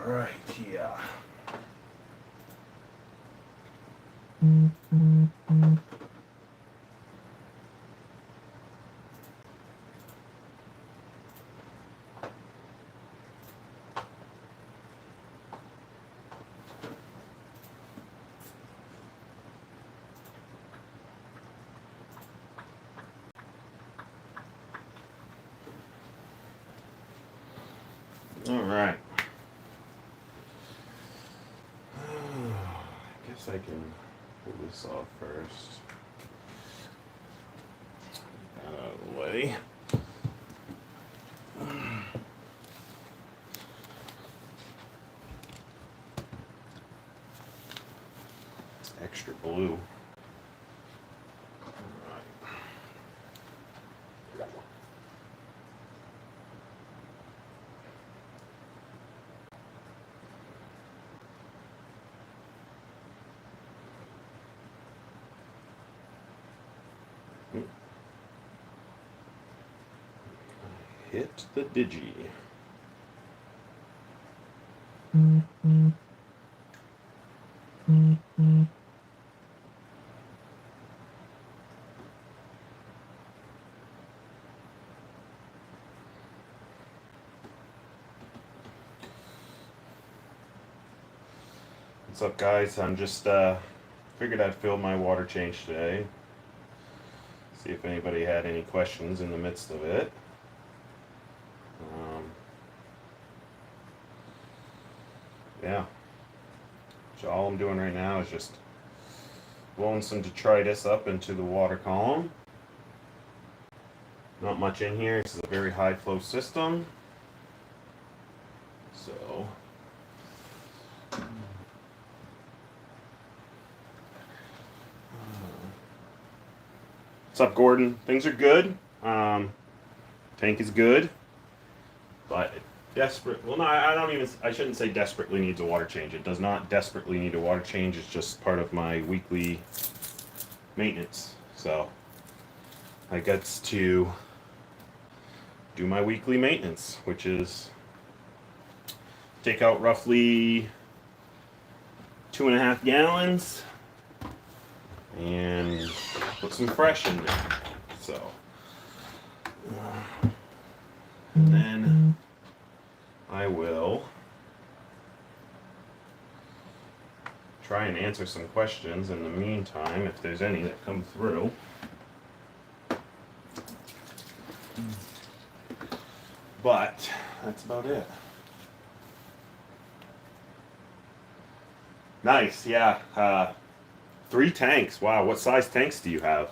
right, yeah. All right. I guess I can pull this off first. Get that out of the way. Extra blue. Hit the digi. What's up, guys? I'm just figured I'd film my water change today. See if anybody had any questions in the midst of it. Yeah. So all I'm doing right now is just blowing some detritus up into the water column. Not much in here. This is a very high flow system. So what's up, Gordon? Things are good. Tank is good, but desperate. Well, no, I shouldn't say desperately needs a water change. It does not desperately need a water change. It's just part of my weekly maintenance. So I get to do my weekly maintenance, which is take out roughly 2.5 gallons and put some fresh in there. So, and then I will try and answer some questions in the meantime, if there's any that come through. But that's about it. Nice, yeah. 3 tanks. Wow, what size tanks do you have?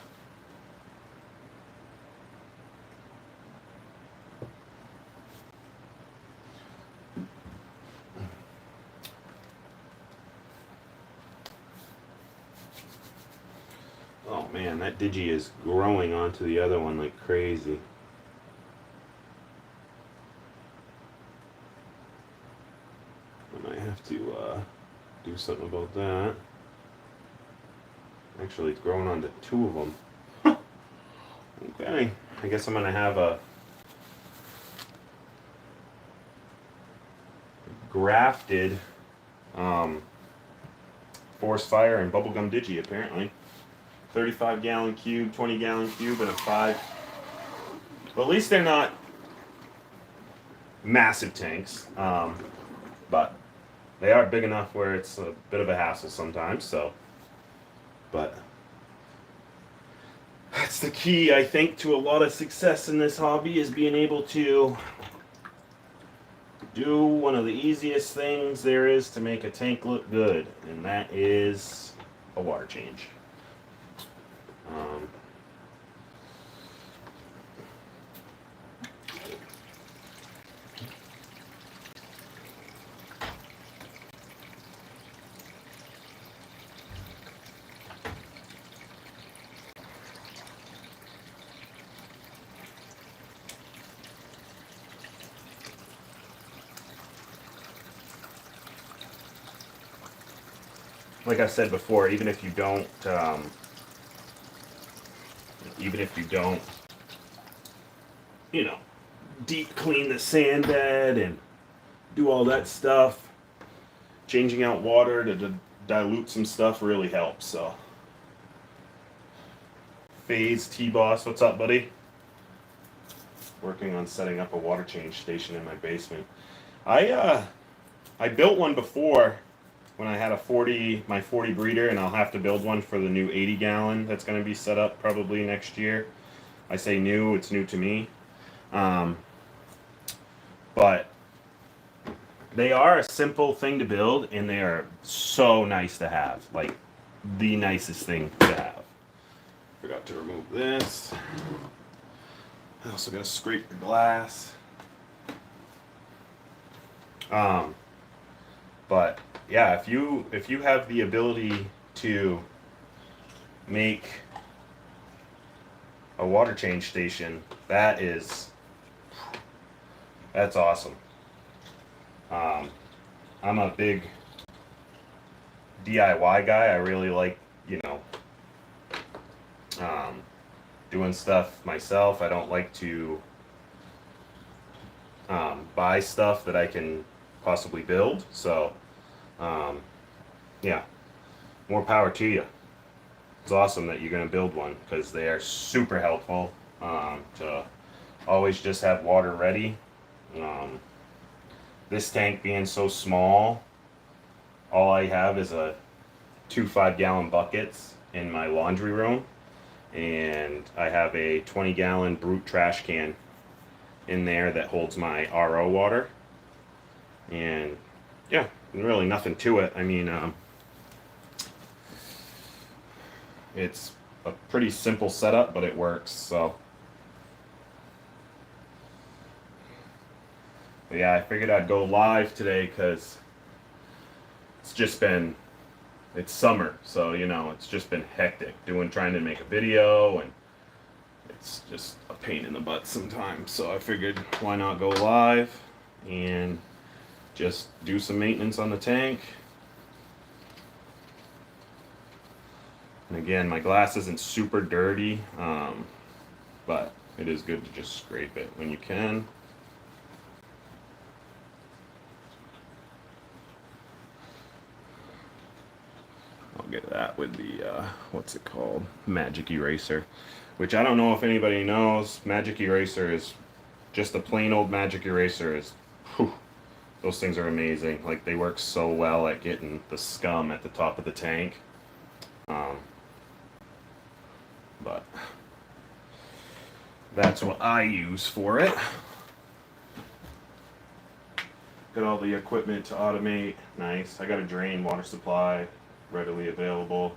Oh man, that digi is growing onto the other one like crazy. I might have to do something about that. Actually, it's growing onto 2 of them. Huh. Okay, I guess I'm gonna have a grafted forest fire and bubblegum digi apparently. 35 gallon cube, 20 gallon cube, and a 5. Well, at least they're not massive tanks, but they are big enough where it's a bit of a hassle sometimes. So, but that's the key, I think, to a lot of success in this hobby, is being able to do one of the easiest things there is to make a tank look good, and that is a water change. Like I said before, even if you don't, you know, deep clean the sand bed and do all that stuff, changing out water to dilute some stuff really helps. So, Phase T-Boss, what's up, buddy? Working on setting up a water change station in my basement. I built one before when I had my 40 breeder, and I'll have to build one for the new 80 gallon that's going to be set up probably next year. I say new, it's new to me. But they are a simple thing to build, and they are so nice to have. Like, the nicest thing to have. Forgot to remove this. I also got to scrape the glass. But yeah, if you have the ability to make a water change station, that's awesome. I'm a big DIY guy. I really like, doing stuff myself. I don't like to buy stuff that I can possibly build. So, yeah, more power to you. It's awesome that you're going to build one, because they are super helpful to always just have water ready. This tank being so small, all I have is two 5-gallon buckets in my laundry room, and I have a 20-gallon Brute trash can in there that holds my RO water. And yeah, really nothing to it. I mean, it's a pretty simple setup, but it works. So but yeah, I figured I'd go live today because it's summer, so it's just been hectic trying to make a video, and it's just a pain in the butt sometimes. So I figured, why not go live and just do some maintenance on the tank. And again, my glass isn't super dirty, but it is good to just scrape it when you can. I'll get that with the, what's it called? Magic Eraser. Which I don't know if anybody knows. Magic Eraser is just a plain old Magic Eraser. Whew, those things are amazing. Like, they work so well at getting the scum at the top of the tank. But that's what I use for it. Got all the equipment to automate. Nice. I got a drain water supply readily available.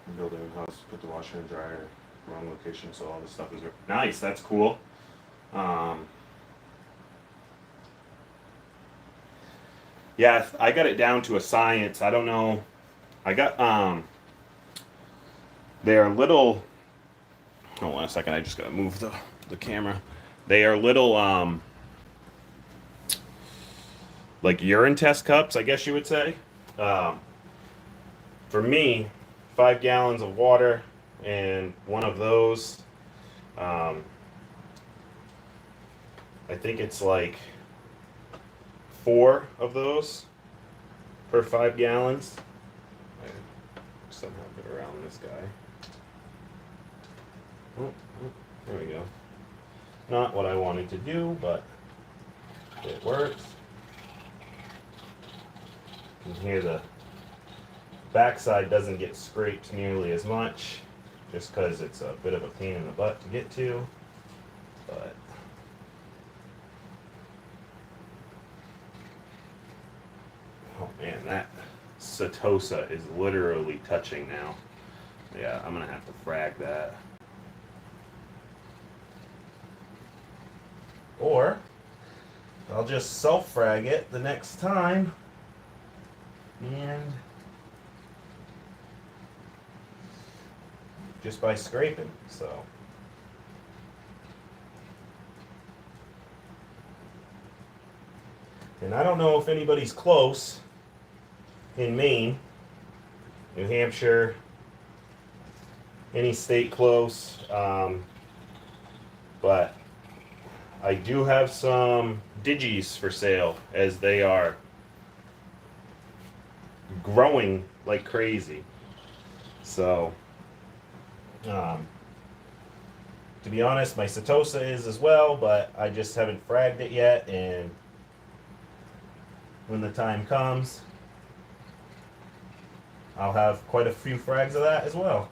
I'm building a house, put the washer and dryer wrong location, so all this stuff is nice. That's cool. Yeah, I got it down to a science. I don't know. I got they're little. Hold on a second. I just gotta move the camera. They are little like urine test cups, I guess you would say. For me, 5 gallons of water and one of those. I think it's like 4 of those per 5 gallons. I somehow get around this guy. Oh, there we go. Not what I wanted to do, but it works. You can hear the backside doesn't get scraped nearly as much, just because it's a bit of a pain in the butt to get to. But oh man, that Setosa is literally touching now. Yeah, I'm gonna have to frag that. Or I'll just self-frag it the next time, and just by scraping. So and I don't know if anybody's close in Maine, New Hampshire, any state close, but I do have some digis for sale, as they are growing like crazy. So, to be honest, my Setosa is as well, but I just haven't fragged it yet, and when the time comes, I'll have quite a few frags of that as well.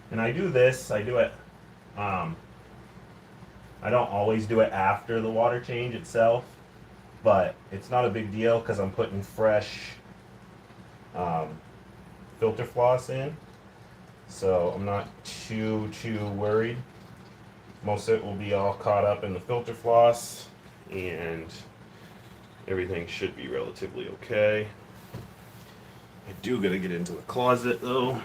And I do it, I don't always do it after the water change itself, but it's not a big deal because I'm putting fresh um, filter floss in, so I'm not too worried. Most of it will be all caught up in the filter floss, and everything should be relatively okay. I do gotta get into the closet though.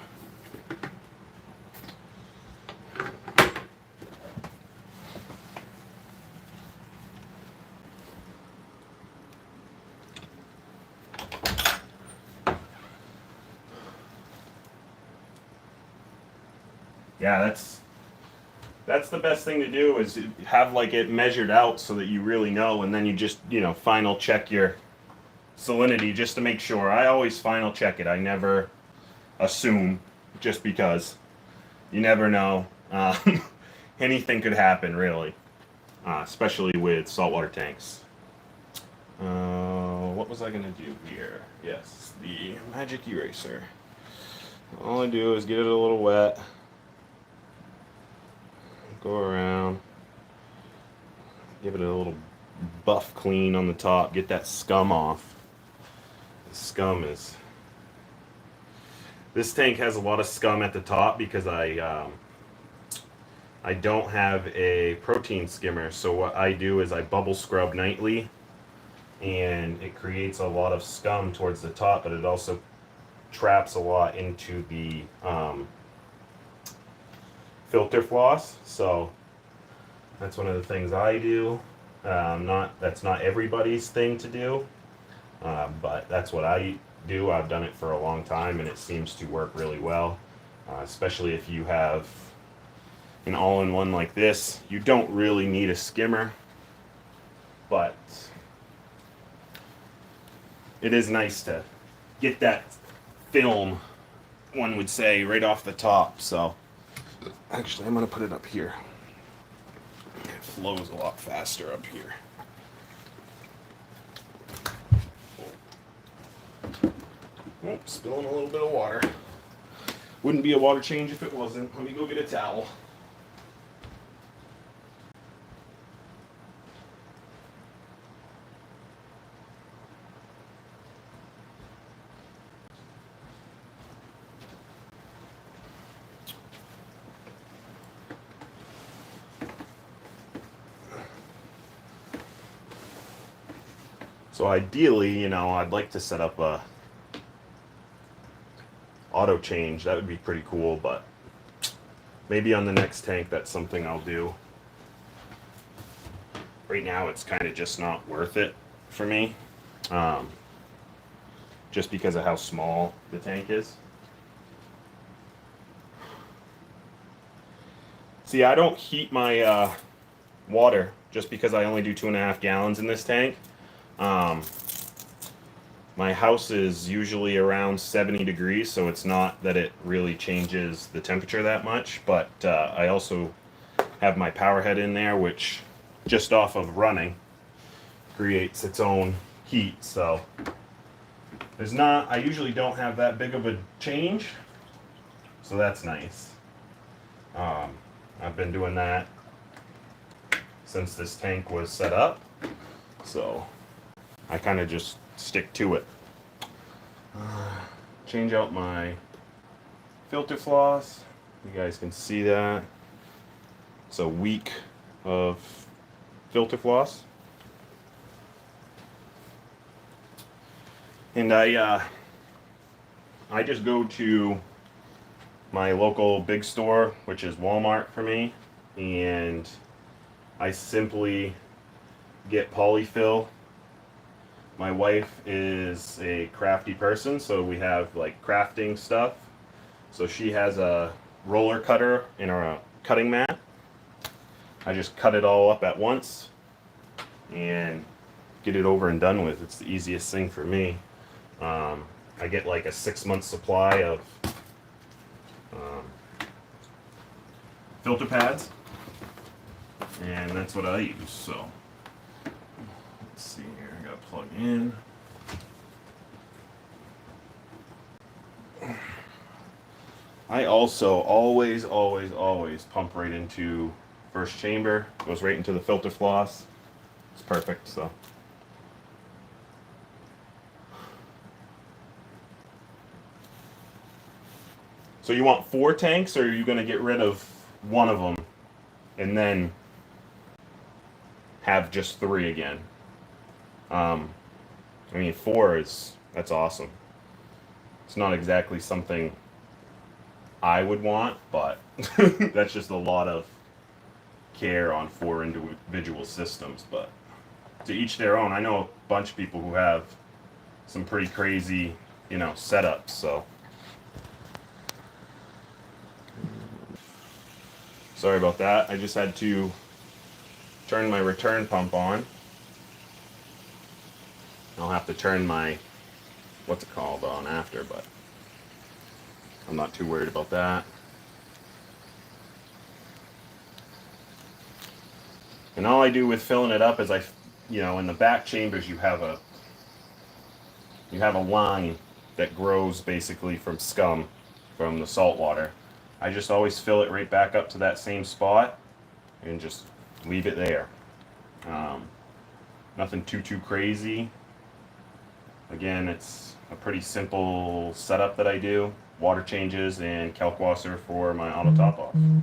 Yeah, that's the best thing to do, is have like it measured out so that you really know, and then you just, final check your salinity just to make sure. I always final check it. I never assume, just because you never know. Anything could happen, really, especially with saltwater tanks. What was I going to do here? Yes, the magic eraser. All I do is get it a little wet, go around, give it a little buff clean on the top, get that scum off. The scum is... This tank has a lot of scum at the top because I don't have a protein skimmer, so what I do is I bubble scrub nightly, and it creates a lot of scum towards the top, but it also traps a lot into the filter floss. So that's one of the things I do. That's not everybody's thing to do, but that's what I do. I've done it for a long time, and it seems to work really well, especially if you have an all-in-one like this. You don't really need a skimmer, but it is nice to get that film, one would say, right off the top. So actually, I'm going to put it up here. It flows a lot faster up here. Oh, spilling a little bit of water. Wouldn't be a water change if it wasn't. Let me go get a towel. So ideally, I'd like to set up a auto change. That would be pretty cool, but maybe on the next tank that's something I'll do. Right now it's kind of just not worth it for me, just because of how small the tank is. See, I don't heat my water just because I only do 2.5 gallons in this tank. My house is usually around 70 degrees, so it's not that it really changes the temperature that much, but I also have my power head in there, which just off of running creates its own heat. So I usually don't have that big of a change, so that's nice. I've been doing that since this tank was set up, so I kind of just stick to it. Change out my filter floss. You guys can see that. It's a week of filter floss. And I just go to my local big store, which is Walmart for me, and I simply get polyfill. My wife is a crafty person, so we have like crafting stuff. So she has a roller cutter and a cutting mat, I just cut it all up at once and get it over and done with. It's the easiest thing for me. I get like a 6-month supply of filter pads, and that's what I use. So let's see here, I gotta plug in. I also always pump right into first chamber, goes right into the filter floss. It's perfect. So you want 4 tanks, or are you going to get rid of one of them and then have just 3 again? I mean, 4 that's awesome. It's not exactly something I would want, but that's just a lot of care on 4 individual systems. But to each their own. I know a bunch of people who have some pretty crazy, setups. So sorry about that. I just had to turn my return pump on. I'll have to turn my, what's it called, on after, but I'm not too worried about that. And all I do with filling it up is in the back chambers you have a line that grows basically from scum from the salt water. I just always fill it right back up to that same spot and just leave it there. Nothing too crazy. Again, it's a pretty simple setup that I do. Water changes and kalkwasser for my auto top off. Let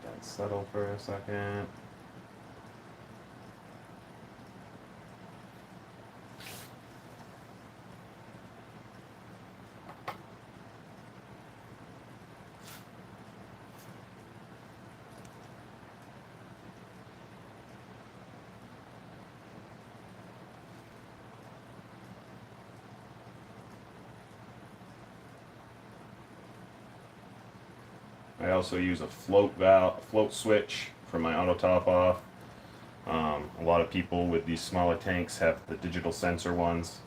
that settle for a second. I also use a float switch for my auto top off. A lot of people with these smaller tanks have the digital sensor ones.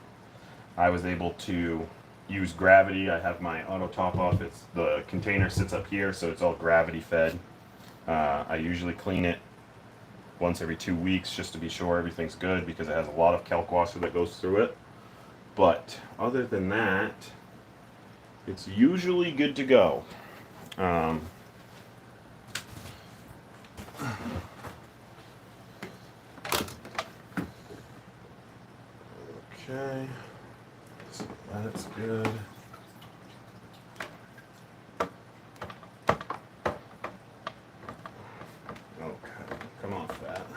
I was able to use gravity. I have my auto top off. The container sits up here, so it's all gravity fed. I usually clean it once every 2 weeks just to be sure everything's good, because it has a lot of kalkwasser that goes through it. But other than that, it's usually good to go. Okay, so that's good. Okay, come off that.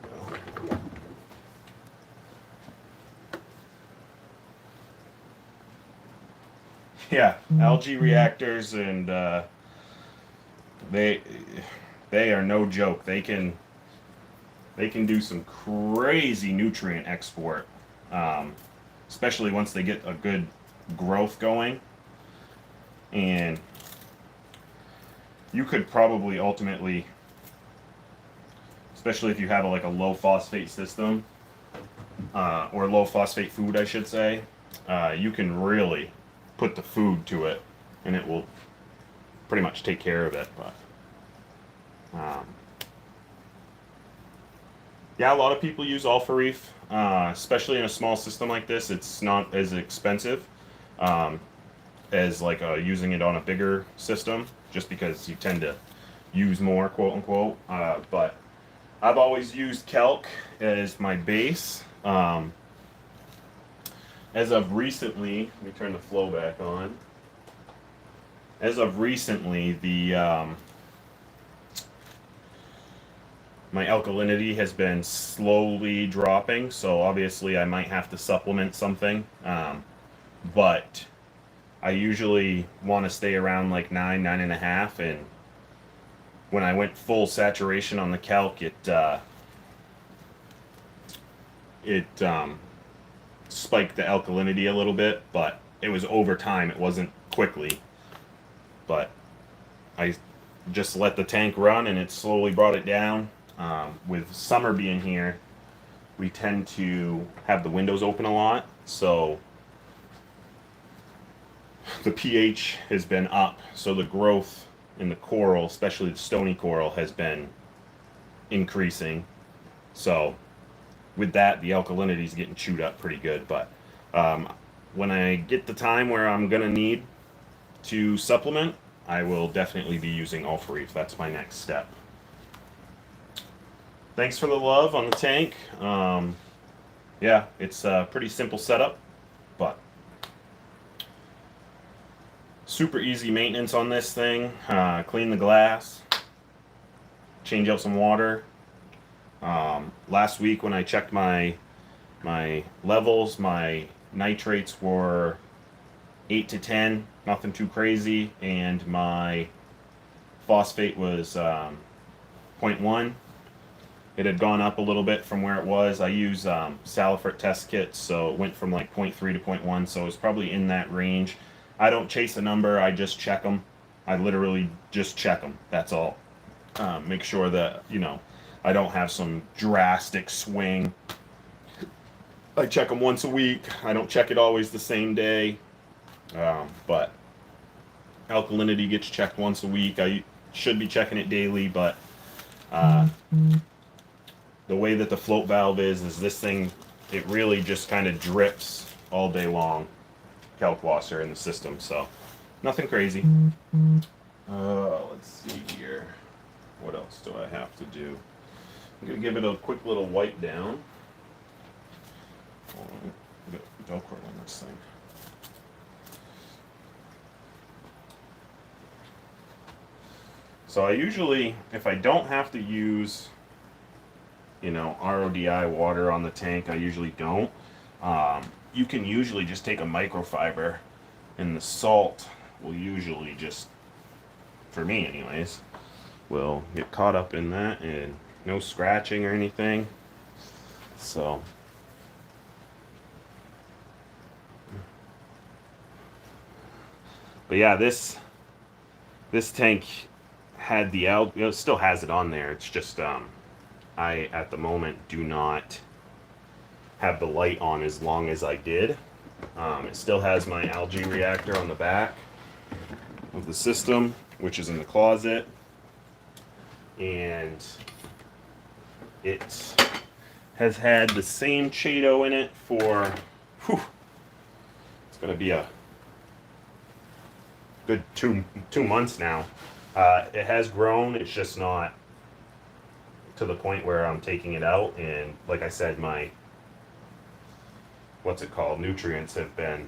There we go. Yeah, algae reactors, and they are no joke. They can do some crazy nutrient export, especially once they get a good growth going. And you could probably ultimately, especially if you have a low phosphate system, or low phosphate food, I should say, you can really put the food to it, and it will pretty much take care of it. But yeah, a lot of people use Alpha-Reef, especially in a small system like this. It's not as expensive as using it on a bigger system, just because you tend to use more, quote unquote. But I've always used Kelk as my base. As of recently, let me turn the flow back on. As of recently, my alkalinity has been slowly dropping, so obviously I might have to supplement something. But I usually want to stay around like 9.5, and when I went full saturation on the calc, it spiked the alkalinity a little bit, but it was over time. It wasn't quickly. But I just let the tank run, and it slowly brought it down. With summer being here, we tend to have the windows open a lot, so the pH has been up. So the growth in the coral, especially the stony coral, has been increasing. So with that, the alkalinity is getting chewed up pretty good. But when I get the time where I'm going to need to supplement, I will definitely be using Alpha Reef. That's my next step. Thanks for the love on the tank. Yeah, it's a pretty simple setup, but super easy maintenance on this thing. Clean the glass, change out some water. Last week when I checked my levels, my nitrates were 8 to 10, nothing too crazy, and my phosphate was 0.1. It had gone up a little bit from where it was. I use Salifert test kits, so it went from like 0.3 to 0.1, so it's probably in that range. I don't chase a number, I just check them. I literally just check them, that's all. Make sure that, I don't have some drastic swing. I check them once a week. I don't check it always the same day. But alkalinity gets checked once a week. I should be checking it daily, but the way that the float valve is this thing, it really just kind of drips all day long, Kalkwasser in the system, so nothing crazy. Let's see here. What else do I have to do? I'm going to give it a quick little wipe down. Hold on. Velcro on this thing. So I usually, if I don't have to use, RODI water on the tank, I usually don't. You can usually just take a microfiber, and the salt will usually just, for me anyways, will get caught up in that, and no scratching or anything. So but yeah, this tank had the still has it on there. It's just I at the moment do not have the light on as long as I did. It still has my algae reactor on the back of the system, which is in the closet, and it has had the same Chaeto in it for it's gonna be a good two months now. It has grown, it's just not to the point where I'm taking it out, and like I said, my nutrients have been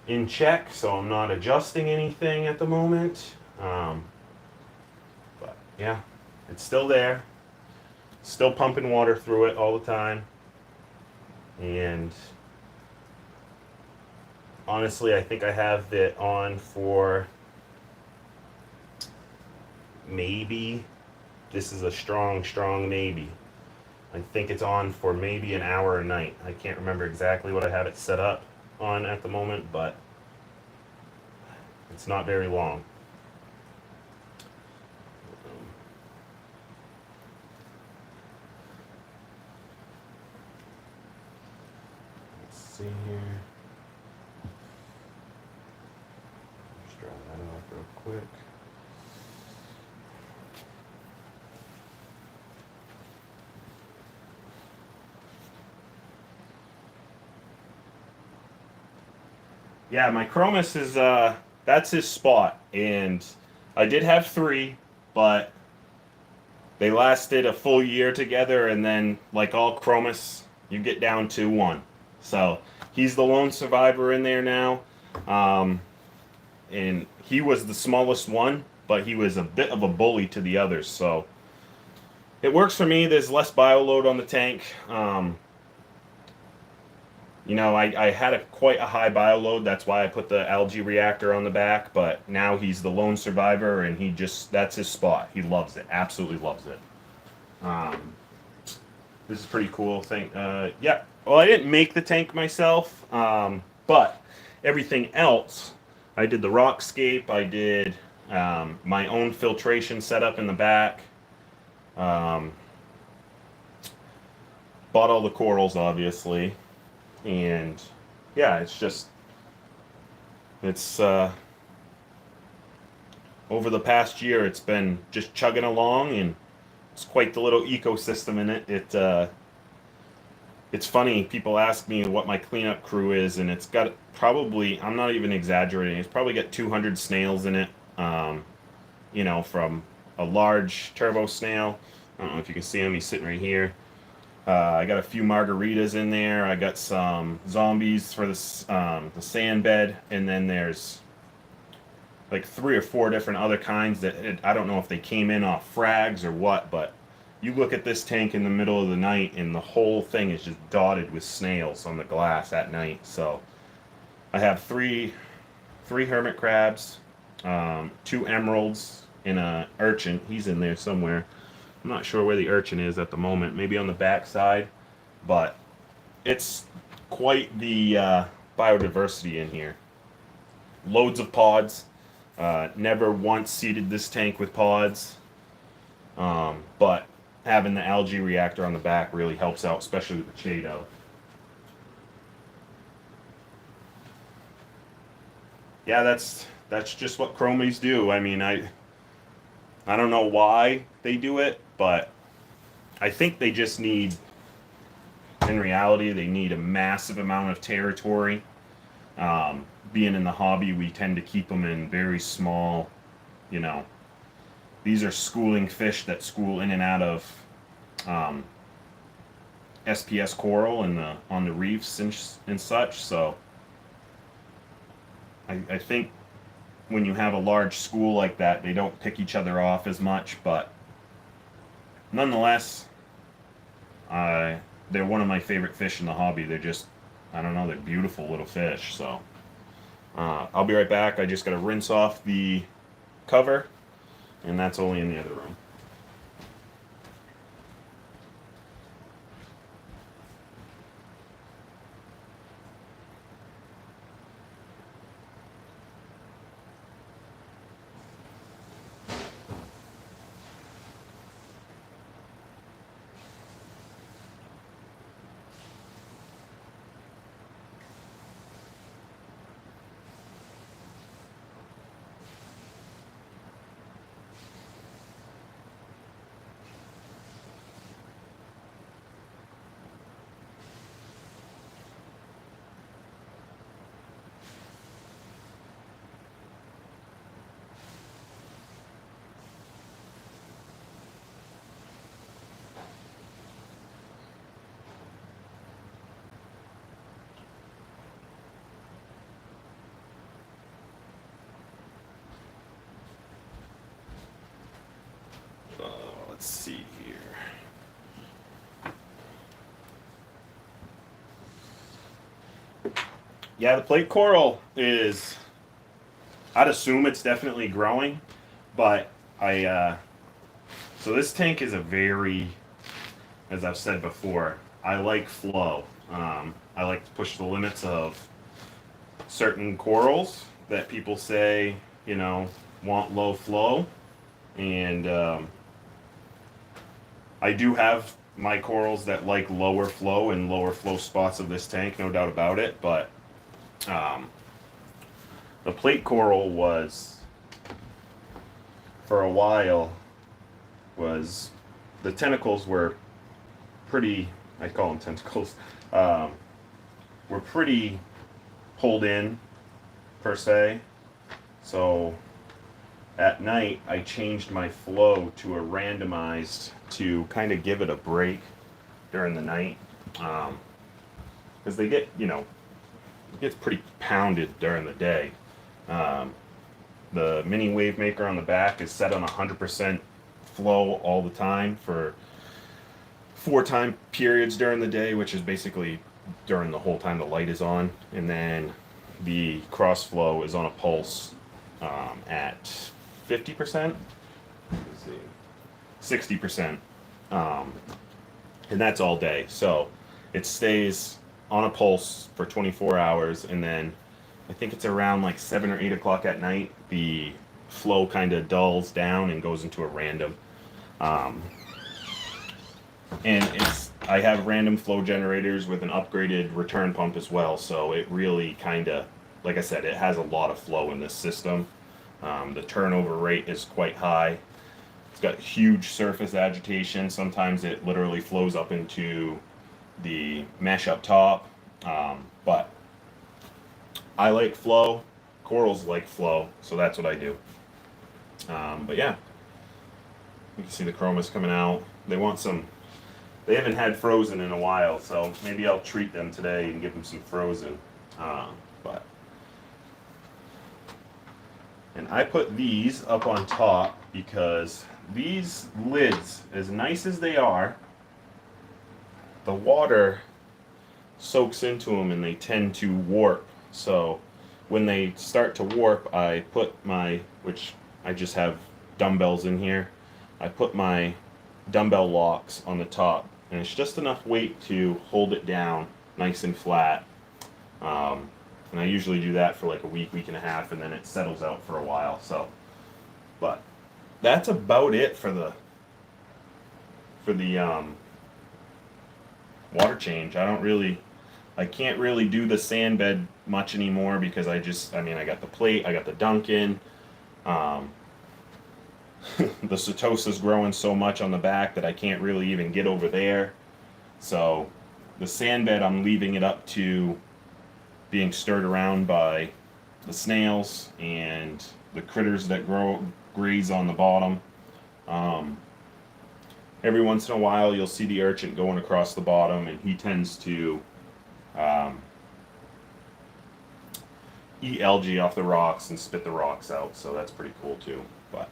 in check, so I'm not adjusting anything at the moment. But yeah, it's still there, still pumping water through it all the time, and honestly I think I have it on for maybe, this is a strong maybe, I think it's on for maybe an hour a night. I can't remember exactly what I have it set up on at the moment, but it's not very long. Let's see here. Just dry that off real quick. Yeah, my Chromis is, that's his spot, and I did have 3, but they lasted a full year together, and then, like all Chromis, you get down to 1. So, he's the lone survivor in there now, and he was the smallest one, but he was a bit of a bully to the others, so it works for me. There's less bioload on the tank. You know, I had quite a high bio load. That's why I put the algae reactor on the back. But now he's the lone survivor, and that's his spot. He loves it. Absolutely loves it. Um, this is pretty cool thing. Yeah. Well, I didn't make the tank myself, but everything else, I did the rockscape. I did my own filtration setup in the back. Um, bought all the corals, obviously, and yeah, it's over the past year, it's been just chugging along, and it's quite the little ecosystem in it. It's funny. People ask me what my cleanup crew is, and it's got probably, I'm not even exaggerating. It's probably got 200 snails in it. Um, you know, from a large turbo snail. I don't know if you can see him. He's sitting right here. I got a few margaritas in there. I got some zombies for the sand bed, and then there's like 3 or 4 different other kinds that I don't know if they came in off frags or what, but you look at this tank in the middle of the night, and the whole thing is just dotted with snails on the glass at night. So I have three hermit crabs, 2 emeralds, and a urchin. He's in there somewhere. I'm not sure where the urchin is at the moment. Maybe on the back side, but it's quite the biodiversity in here. Loads of pods. Never once seeded this tank with pods, but having the algae reactor on the back really helps out, especially with the Chaeto. Yeah, that's just what chromies do. I mean, I don't know why they do it, but I think they just need, in reality, they need a massive amount of territory. Being in the hobby, we tend to keep them in very small, you know, these are schooling fish that school in and out of um, SPS coral and on the reefs and such. So I think when you have a large school like that, they don't pick each other off as much, but nonetheless, they're one of my favorite fish in the hobby. They're just, I don't know, they're beautiful little fish. So I'll be right back. I just got to rinse off the cover, and that's only in the other room. Let's see here. Yeah, the plate coral is, I'd assume it's definitely growing, but so this tank is a very, as I've said before, I like flow. I like to push the limits of certain corals that people say, you know, want low flow. And I do have my corals that like lower flow and lower flow spots of this tank, no doubt about it. But um, the plate coral was, for a while, was the tentacles were pretty, I call them tentacles, were pretty pulled in, per se. So at night, I changed my flow to a randomized to kind of give it a break during the night. Because they get, you know, it gets pretty pounded during the day. The mini wave maker on the back is set on 100% flow all the time for 4 time periods during the day, which is basically during the whole time the light is on, and then the cross flow is on a pulse at 50%. Let's see, 60%, and that's all day. So it stays on a pulse for 24 hours, and then I think it's around like 7 or 8 o'clock at night, the flow kind of dulls down and goes into a random. Um, and I have random flow generators with an upgraded return pump as well, so it really kind of, like I said, it has a lot of flow in this system. The turnover rate is quite high. It's got huge surface agitation. Sometimes it literally flows up into the mesh up top, but I like flow. Corals like flow, so that's what I do. But yeah, you can see the chromas coming out. They want some. They haven't had frozen in a while, so maybe I'll treat them today and give them some frozen. But and I put these up on top because these lids, as nice as they are, the water soaks into them and they tend to warp. So when they start to warp, I put which I just have dumbbells in here, I put my dumbbell locks on the top, and it's just enough weight to hold it down nice and flat. And I usually do that for like a week, week and a half, and then it settles out for a while. So, but that's about it for the water change. I can't really do the sand bed much anymore because I got the plate, I got the Duncan. The Setosa's growing so much on the back that I can't really even get over there. So the sand bed, I'm leaving it up to being stirred around by the snails and the critters that graze on the bottom. Every once in a while you'll see the urchin going across the bottom, and he tends to eat algae off the rocks and spit the rocks out, so that's pretty cool too. But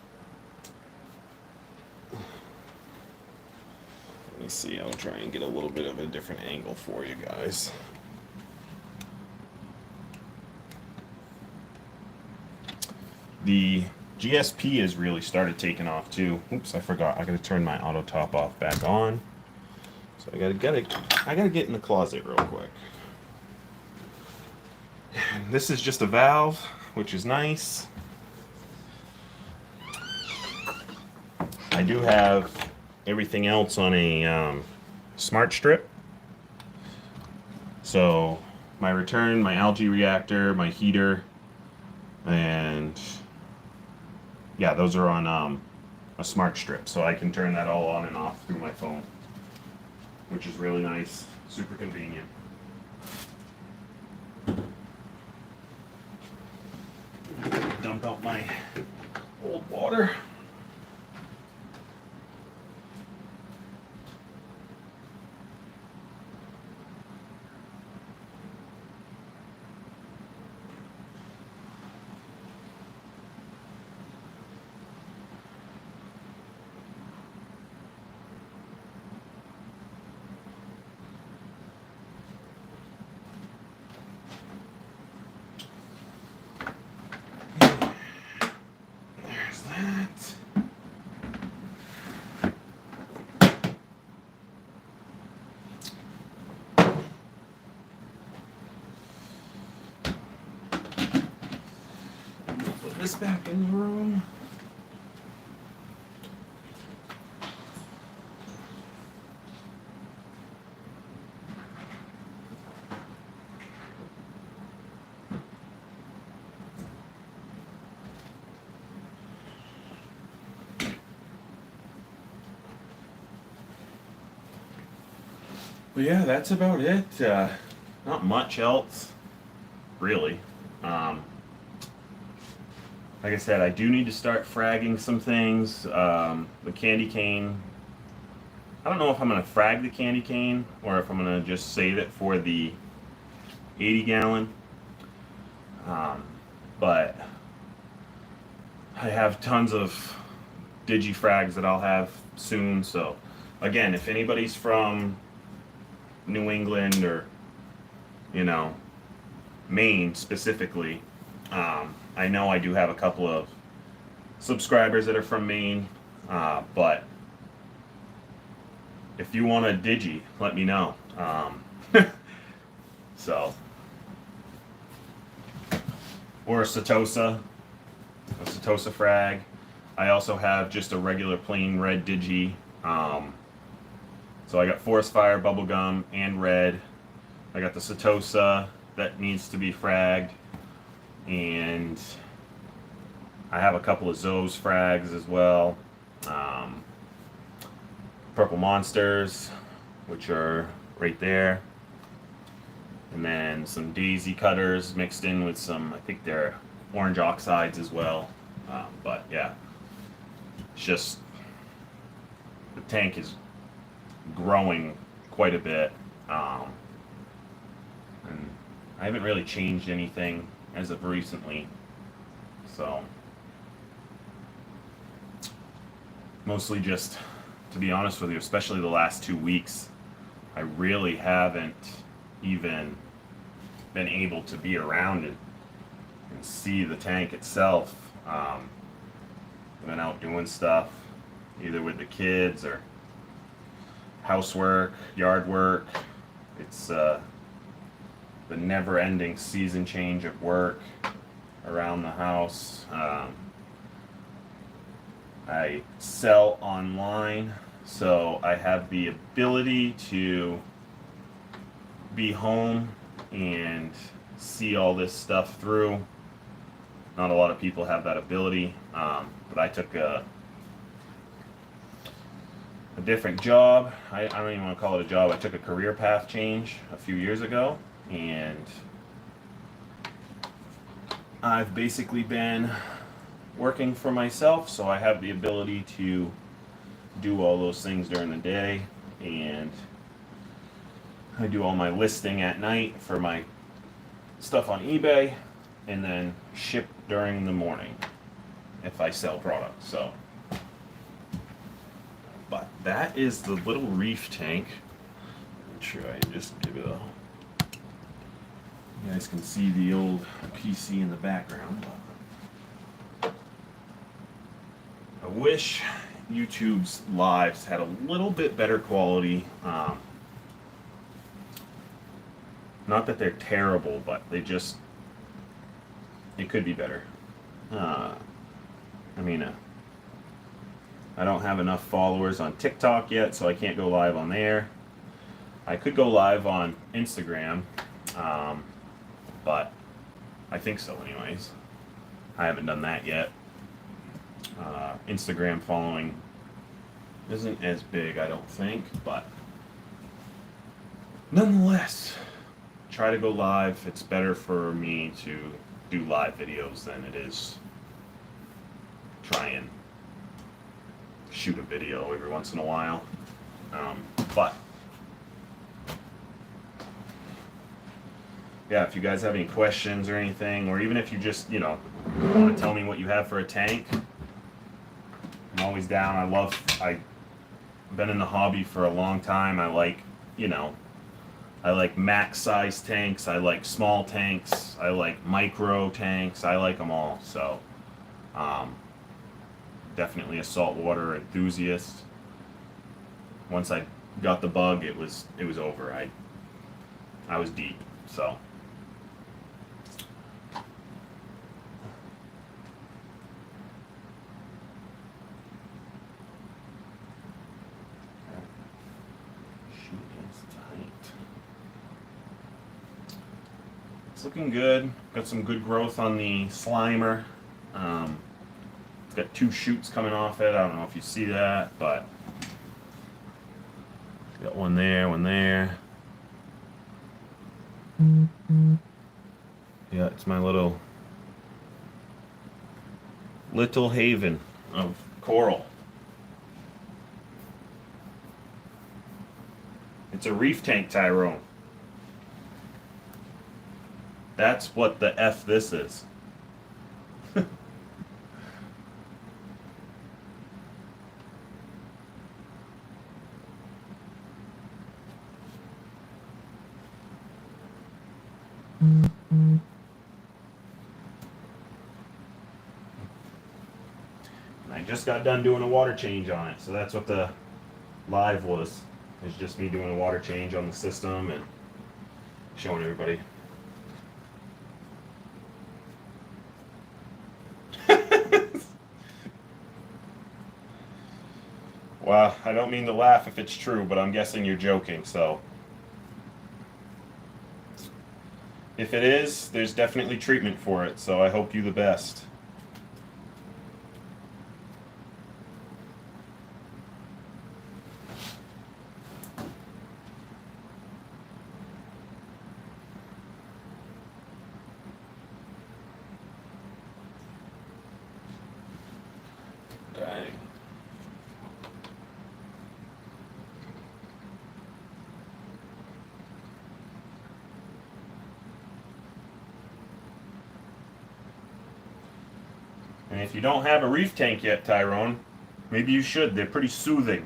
let me see, I'll try and get a little bit of a different angle for you guys. The GSP has really started taking off too. Oops, I forgot. I gotta turn my auto top off back on. So I gotta get in the closet real quick. And this is just a valve, which is nice. I do have everything else on a smart strip. So my return, my algae reactor, my heater, and yeah, those are on a smart strip, so I can turn that all on and off through my phone, which is really nice, super convenient. Dump out my old water. This back in the room. But yeah, that's about it. Not much else, really. Like I said, I do need to start fragging some things. The candy cane, I don't know if I'm going to frag the candy cane or if I'm going to just save it for the 80 gallon. But I have tons of digi-frags that I'll have soon. So again, if anybody's from New England or you know, Maine specifically. I know I do have a couple of subscribers that are from Maine, but if you want a digi, let me know. So, or a Setosa frag. I also have just a regular plain red digi. So I got Forest Fire, Bubblegum, and red. I got the Setosa that needs to be fragged, and I have a couple of Zoes frags as well. Purple Monsters, which are right there. And then some Daisy Cutters mixed in with some, I think they're Orange Oxides as well. But yeah, it's just, the tank is growing quite a bit. And I haven't really changed anything as of recently. So, mostly just, to be honest with you, especially the last 2 weeks, I really haven't even been able to be around it and see the tank itself. Been out doing stuff, either with the kids or housework, yard work. It's the never-ending season change of work around the house. I sell online, so I have the ability to be home and see all this stuff through. Not a lot of people have that ability, but I took a different job. I don't even want to call it a job. I took a career path change a few years ago, and I've basically been working for myself, so I have the ability to do all those things during the day, and I do all my listing at night for my stuff on eBay, and then ship during the morning if I sell products. So, but that is the little reef tank. I'm sure I just give it a. You guys can see the old PC in the background. I wish YouTube's lives had a little bit better quality. Not that they're terrible, but it could be better. I don't have enough followers on TikTok yet, so I can't go live on there. I could go live on Instagram, but I think so anyways. I haven't done that yet. Instagram following isn't as big, I don't think, but nonetheless, try to go live. It's better for me to do live videos than it is try and shoot a video every once in a while. But yeah, if you guys have any questions or anything, or even if you just, want to tell me what you have for a tank, I'm always down. I've been in the hobby for a long time. I like max size tanks. I like small tanks. I like micro tanks. I like them all. So, definitely a saltwater enthusiast. Once I got the bug, it was over. I was deep. So. It's looking good. Got some good growth on the Slimer. It's got 2 shoots coming off it. I don't know if you see that, but got one there, one there. Yeah, it's my little haven of coral. It's a reef tank, Tyrone. That's what the F this is. And I just got done doing a water change on it, so that's what the live was. It's just me doing a water change on the system and showing everybody. Well, I don't mean to laugh if it's true, but I'm guessing you're joking, so. If it is, there's definitely treatment for it, so I hope you the best. Dang. And if you don't have a reef tank yet, Tyrone, maybe you should. They're pretty soothing.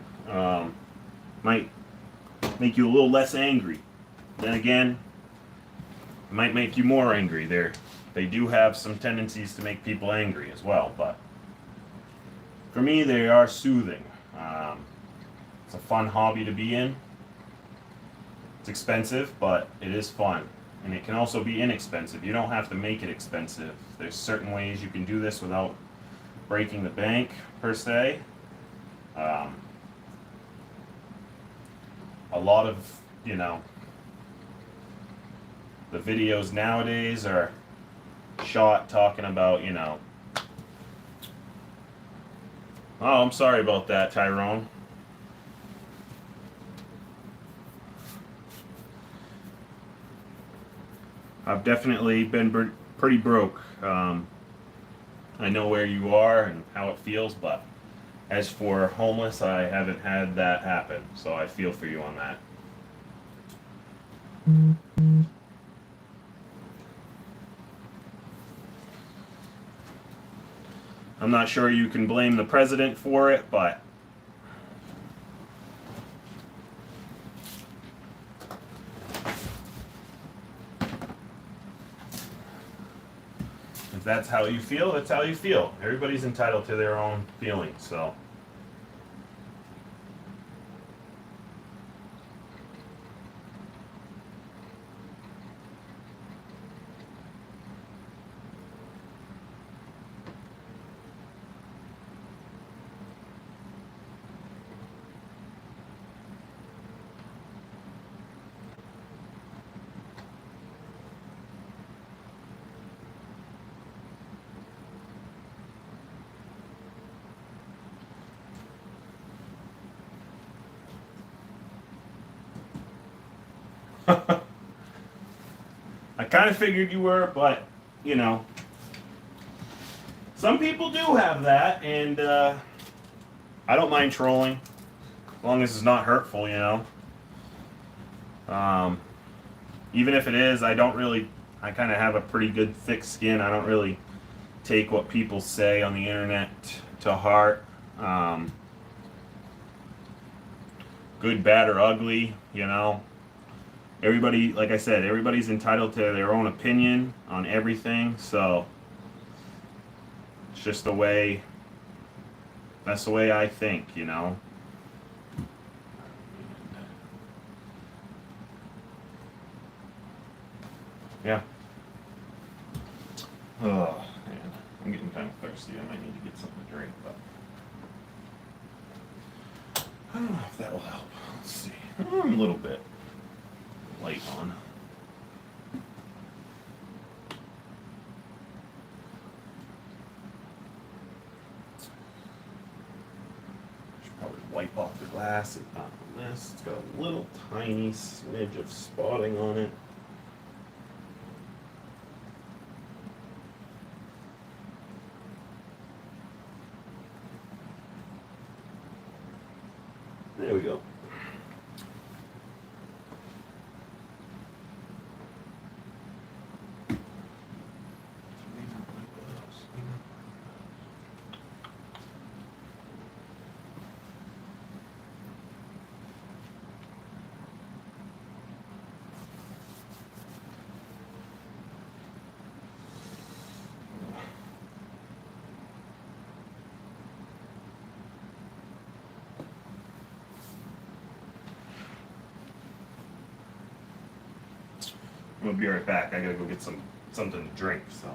Might make you a little less angry. Then again, it might make you more angry. They do have some tendencies to make people angry as well, but for me, they are soothing. It's a fun hobby to be in. It's expensive, but it is fun. And it can also be inexpensive. You don't have to make it expensive. There's certain ways you can do this without breaking the bank, per se. A lot of, the videos nowadays are shot talking about, oh, I'm sorry about that, Tyrone. I've definitely been pretty broke. I know where you are and how it feels, but as for homeless, I haven't had that happen, so I feel for you on that. I'm not sure you can blame the president for it, but if that's how you feel, that's how you feel. Everybody's entitled to their own feelings, so. I kind of figured you were, but, some people do have that, and I don't mind trolling, as long as it's not hurtful, Even if it is, I kind of have a pretty good thick skin. I don't really take what people say on the internet to heart. Good, bad, or ugly, Everybody, like I said, everybody's entitled to their own opinion on everything, so it's just that's the way I think, Yeah. Oh, man. I'm getting kind of thirsty. I might need to get something to drink, but I don't know if that will help. Let's see. I'm a little bit light on. Should probably wipe off the glass and not on this. It's got a little tiny smidge of spotting on it. There we go. We'll be right back. I gotta go get something to drink. So.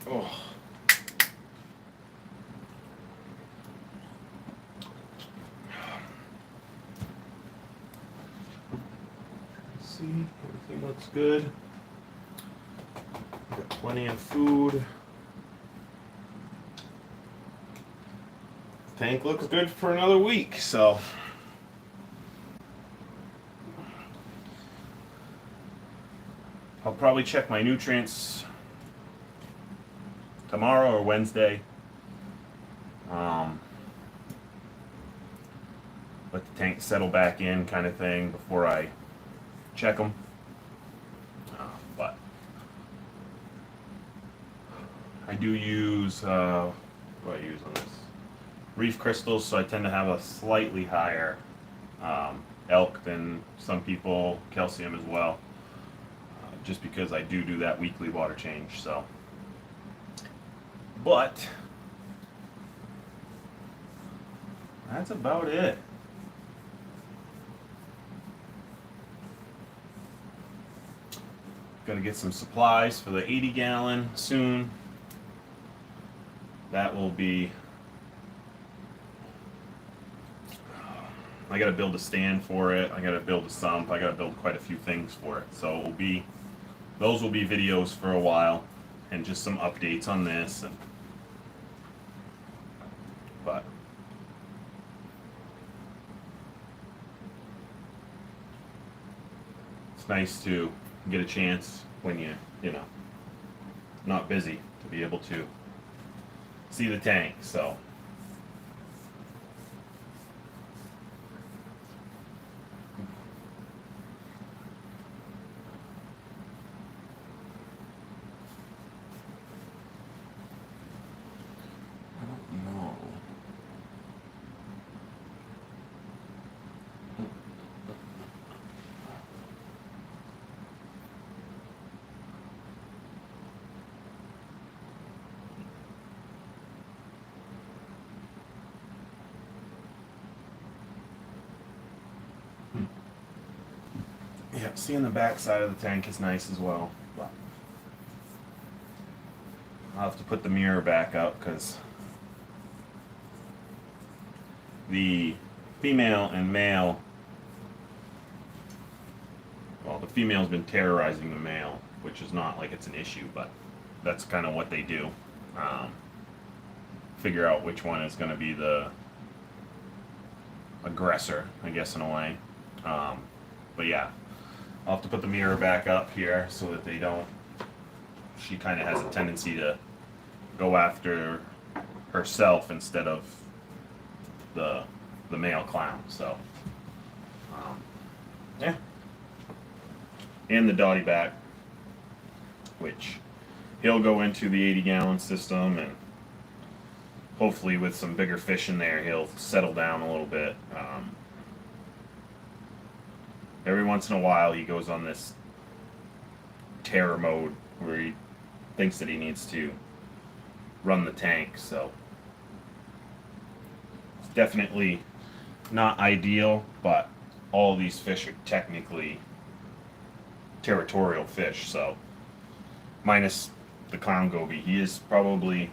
Oh. See, everything looks good. Got plenty of food. Tank looks good for another week, so. I'll probably check my nutrients tomorrow or Wednesday. Let the tank settle back in, kind of thing, before I check them. But I do use what do I use on this? Reef crystals, so I tend to have a slightly higher elk than some people, calcium as well. Just because I do that weekly water change, so. But that's about it. Gonna get some supplies for the 80-gallon soon. That will be. I gotta build a stand for it. I gotta build a sump. I gotta build quite a few things for it. So it will be. Those will be videos for a while, and just some updates on this. But it's nice to get a chance when you know, not busy, to be able to see the tank. So. Yeah, seeing the back side of the tank is nice as well. But I'll have to put the mirror back up because the female and male, well, the female's been terrorizing the male, which is not like it's an issue, but that's kind of what they do. Figure out which one is going to be the aggressor, I guess, in a way. But yeah. I'll have to put the mirror back up here so that they don't. She kind of has a tendency to go after herself instead of the male clown. So, yeah. And the dotty back, which he'll go into the 80-gallon system, and hopefully with some bigger fish in there, he'll settle down a little bit. Every once in a while, he goes on this terror mode where he thinks that he needs to run the tank. So it's definitely not ideal, but all these fish are technically territorial fish. So minus the clown goby, he is probably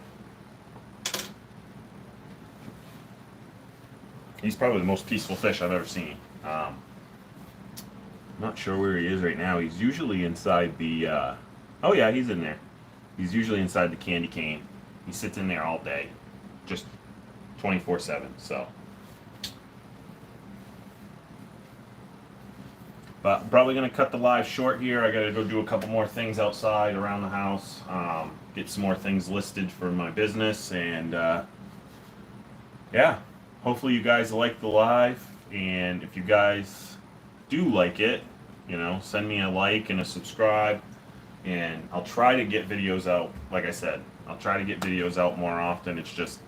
the most peaceful fish I've ever seen. Not sure where he is right now. He's usually inside the, oh yeah, he's in there. He's usually inside the candy cane. He sits in there all day, just 24/7, so. But I'm probably going to cut the live short here. I got to go do a couple more things outside around the house, get some more things listed for my business, and yeah, hopefully you guys like the live. And if you guys do like it, you know, send me a like and a subscribe, and I'll try to get videos out. Like I said, I'll try to get videos out more often. It's just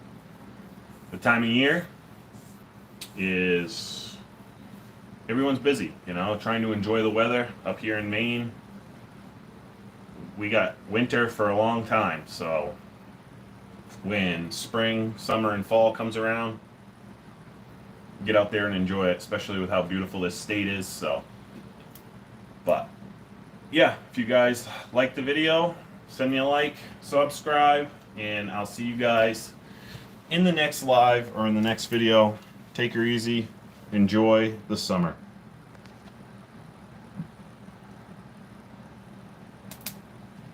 the time of year is everyone's busy, you know, trying to enjoy the weather up here in Maine. We got winter for a long time, so when spring, summer, and fall comes around, get out there and enjoy it, especially with how beautiful this state is. So, but yeah, if you guys like the video, send me a like, subscribe, and I'll see you guys in the next live or in the next video. Take her easy. Enjoy the summer.